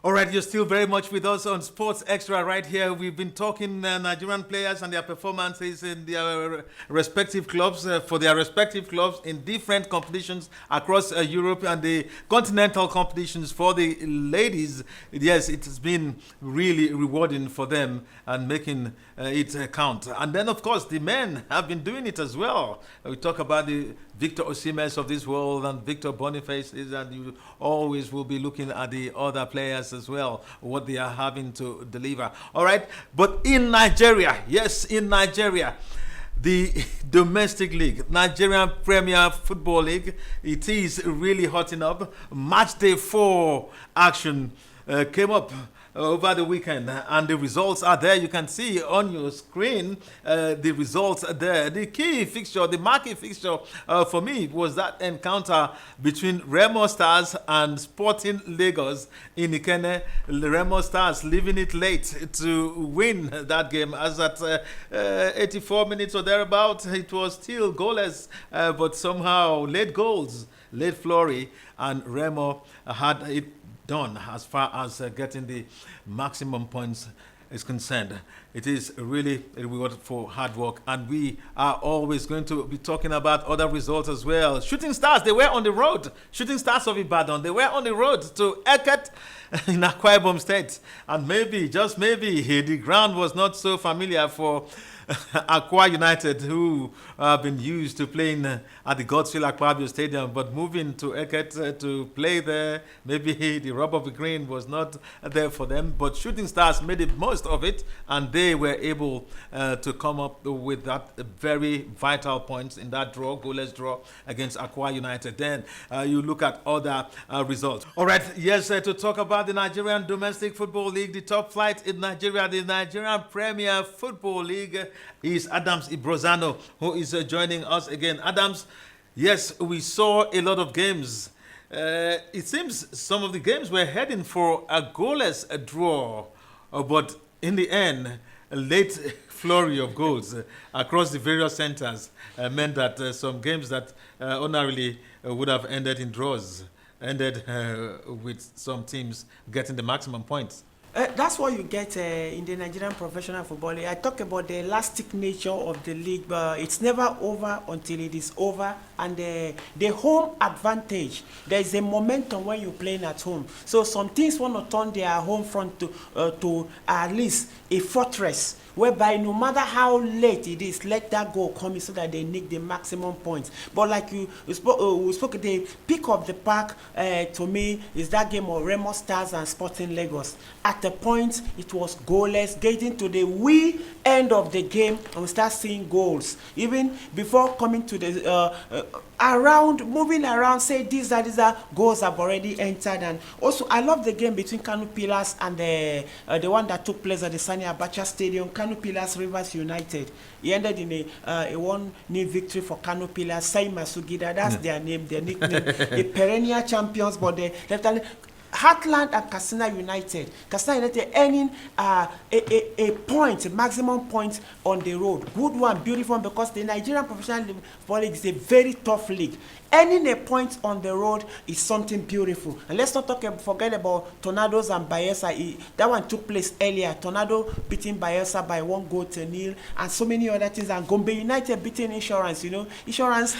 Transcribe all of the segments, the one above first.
All right, you're still very much with us on Sports Extra right here. We've been talking Nigerian players and their performances in their respective clubs, for their respective clubs in different competitions across Europe and the continental competitions for the ladies. Yes, it has been really rewarding for them and making it count. And then, of course, the men have been doing it as well. We talk about the Victor Osimhen of this world and Victor Boniface, and you always will be looking at the other players as well, what they are having to deliver. All right, but in Nigeria, yes, in Nigeria, the domestic league, Nigerian Premier Football League, it is really hotting up. Match day 4 action came up over the weekend, and the results are there. You can see on your screen the results are there. The key fixture, the marquee fixture for me was that encounter between Remo Stars and Sporting Lagos in Ikenne. Remo Stars leaving it late to win that game, as at 84 minutes or thereabout it was still goalless, but somehow late goals, late flurry, and Remo had it done as far as getting the maximum points is concerned. It is really a reward for hard work, and we are always going to be talking about other results as well. Shooting Stars, they were on the road. Shooting Stars of Ibadan, they were on the road to Eket in Akwa Ibom State, and maybe, just maybe, the ground was not so familiar for Akwa United, who have been used to playing at the Godswill Akwa Stadium, but moving to Eket to play there, maybe the rub of the green was not there for them. But Shooting Stars made the most of it, and they were able to come up with that very vital points in that draw, goalless draw against Akwa United. Then you look at other results. All right, yes, to talk about the Nigerian Domestic Football League, the top flight in Nigeria, the Nigerian Premier Football League, is Adams Ibrozano, who is joining us again. Adams, yes, we saw a lot of games. It seems some of the games were heading for a goalless draw, but in the end, a late flurry of goals across the various centers meant that some games that ordinarily would have ended in draws ended with some teams getting the maximum points. That's what you get in the Nigerian Professional Football League. I talk about the elastic nature of the league, but it's never over until it is over. And the home advantage, there is a momentum when you're playing at home. So some teams want to turn their home front to at least a fortress, whereby no matter how late it is, let that goal come in so that they nick the maximum points. But like we spoke, the pick of the pack to me is that game of Remo Stars and Sporting Lagos. At the point, it was goalless, getting to the wee end of the game, and we start seeing goals. Even before coming to the moving around, say these are goals have already entered. And also, I love the game between Kano Pillars and the one that took place at the Sani Abacha Stadium, Kano Pillars Rivers United. He ended in a 1-0 victory for Kano Pillars. Saima Sugida, that's their name, their nickname. The perennial champions, but they left Heartland and Katsina United. Katsina United earning a point, a maximum point on the road. Good one, beautiful one, because the Nigerian Professional Football League is a very tough league. Earning a point on the road is something beautiful. And let's not forget about Tornadoes and Bayelsa. That one took place earlier. Tornado beating Bayelsa by 1-0, and so many other things. And Gombe United beating Insurance, Insurance.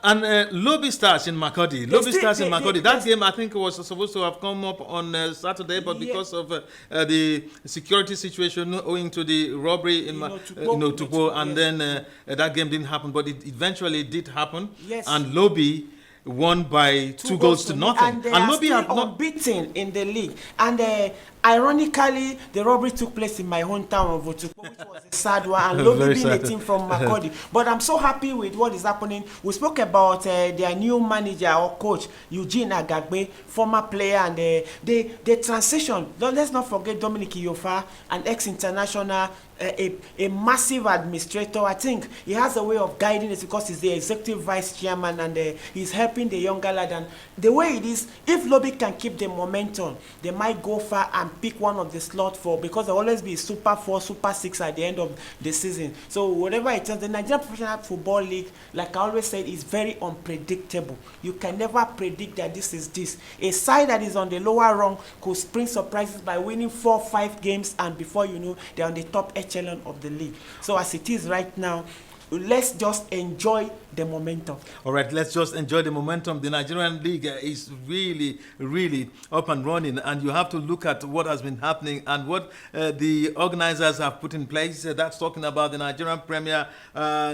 And Lobi Stars in Makurdi. Lobi Stars in Makurdi. That game, I think, was supposed to have come up on Saturday, but because of the security situation owing to the robbery in Tugbo, and then that game didn't happen, but it eventually did happen. Yes. And Lobi won by 2 goals to nothing. And they are still unbeaten in the league. And ironically, the robbery took place in my hometown of Otukpo, which was a sad one, and Lobi being a team from Makurdi. But I'm so happy with what is happening. We spoke about their new manager or coach, Eugene Agagbe, former player, and the transition. Let's not forget Dominic Iyofa, an ex-international, a massive administrator. I think he has a way of guiding it because he's the executive vice chairman and he's helping the younger lad. And the way it is, if Lobi can keep the momentum, they might go far and pick one of the slot four, because there will always be Super 4, Super 6 at the end of the season. So whatever it is, the Nigerian Professional Football League, like I always said, is very unpredictable. You can never predict that this is this. A side that is on the lower rung could spring surprises by winning 4 or 5 games, and before you know, they're on the top echelon of the league. So as it is right now, let's just enjoy the momentum. All right, let's just enjoy the momentum. The Nigerian League is really, really up and running, and you have to look at what has been happening and what the organizers have put in place. That's talking about the Nigerian Premier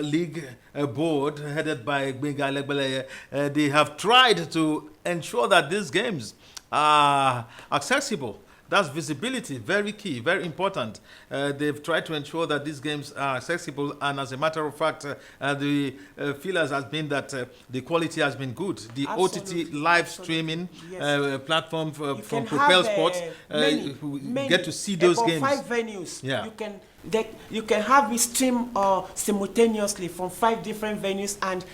League board, headed by Gbenga Legbeleye. They have tried to ensure that these games are accessible. That's visibility, very key, very important. They've tried to ensure that these games are accessible, and as a matter of fact, the feelers has been that the quality has been good. The Absolutely. OTT live streaming platform from Propel Sports, many, get to see those about games. 5 venues. Yeah. You can have it stream simultaneously from 5 different venues, and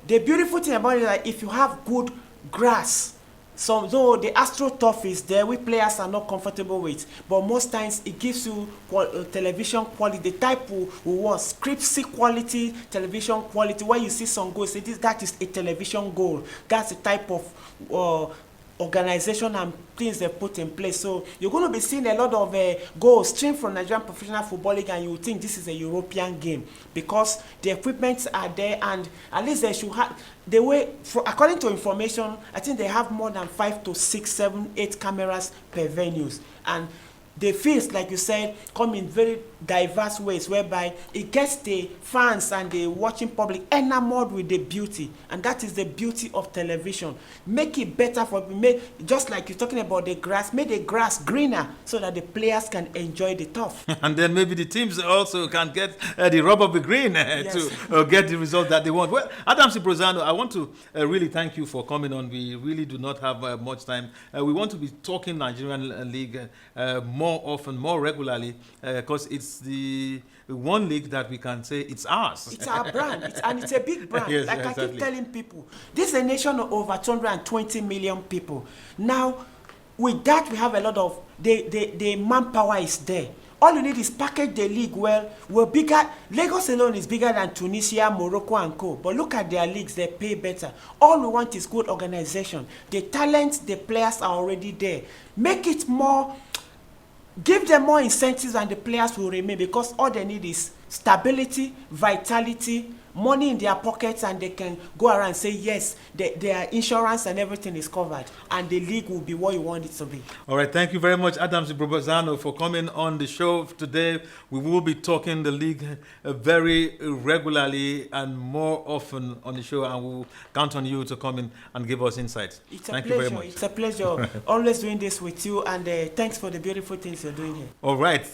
the beautiful thing about it is that if you have good grass, so though the AstroTurf is there, we players are not comfortable with, but most times it gives you television quality, the type we want, scriptsy quality, television quality. Where you see some goals, that is a television goal. That's the type of organization and things they put in place. So you're going to be seeing a lot of goals streamed from Nigerian Professional Football League, and you would think this is a European game because the equipments are there, and at least they should have the way. According to information, I think they have more than 5 to 6, 7, 8 cameras per venues, and the fields, like you said, come in very diverse ways, whereby it gets the fans and the watching public enamored with the beauty, and that is the beauty of television. Make it better for just like you're talking about the grass, make the grass greener so that the players can enjoy the turf. And then maybe the teams also can get the rub of the green to get the result that they want. Well, Adam Ciprozano, I want to really thank you for coming on. We really do not have much time. We want to be talking Nigerian League more often, more regularly, because it's the one league that we can say it's ours. It's our brand, and it's a big brand. Yes, like exactly. I keep telling people, this is a nation of over 220 million people. Now, with that, we have a lot of the manpower is there. All you need is package the league well. We're bigger. Lagos alone is bigger than Tunisia, Morocco, and co. But look at their leagues; they pay better. All we want is good organization. The talent, the players are already there. Make it more. Give them more incentives, and the players will remain, because all they need is stability, vitality, money in their pockets, and they can go around and say yes, their insurance and everything is covered, and the league will be what you want it to be. All right, thank you very much, Adam Ciprozano, for coming on the show today. We will be talking the league very regularly and more often on the show, and we'll count on you to come in and give us insights. Thank you very much. It's a pleasure always doing this with you, and thanks for the beautiful things you're doing here. All right.